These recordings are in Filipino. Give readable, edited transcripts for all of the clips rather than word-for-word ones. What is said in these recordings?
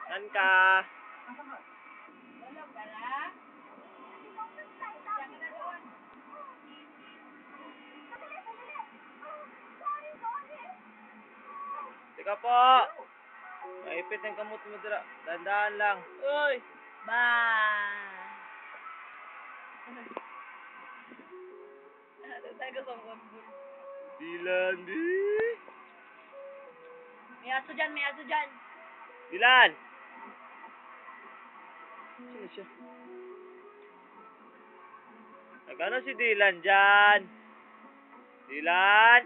Saan ka? Teka po. Maipit ang kamot mo dira. Dandaan lang. Uy! Bye! Dilan, di. May aso dyan, may aso dyan. Dilan! Sino siya? Nagano si Dilan dyan? Dilan?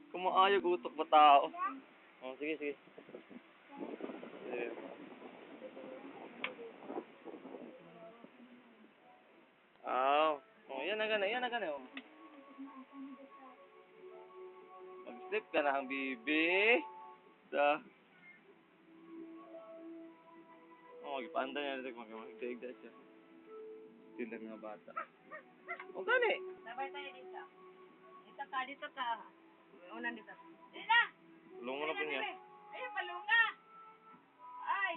Kumaayag utok ba tao? Oh, sige, sige. Oh, yan na gana, yan na gana. Oh. Mag-slip ka na ang bibi. Magpanda niya dito, magdaigda siya. Sila nga bata. O gani? Sabay tayo dito. Dito ka, dito ka. Unan dito. Dito na! Tulungan mo na po niya. Ayun, palunga! Ay!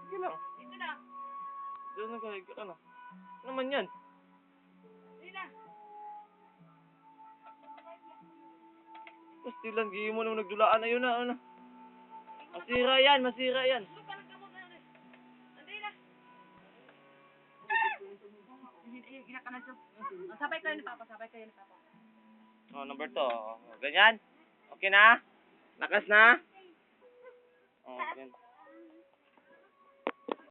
Sige lang. Dito na! Diyan na kayo, ano? Ano naman yan? Dito na! Basta lang, gihin mo naman nagdulaan na yun na, ano? Masira yan, masira yan. Sabay kayo ni Papa, sabay kayo ni Papa. Oh, number 2. Ganyan? Okay na? Lakas na? Oh, ganyan.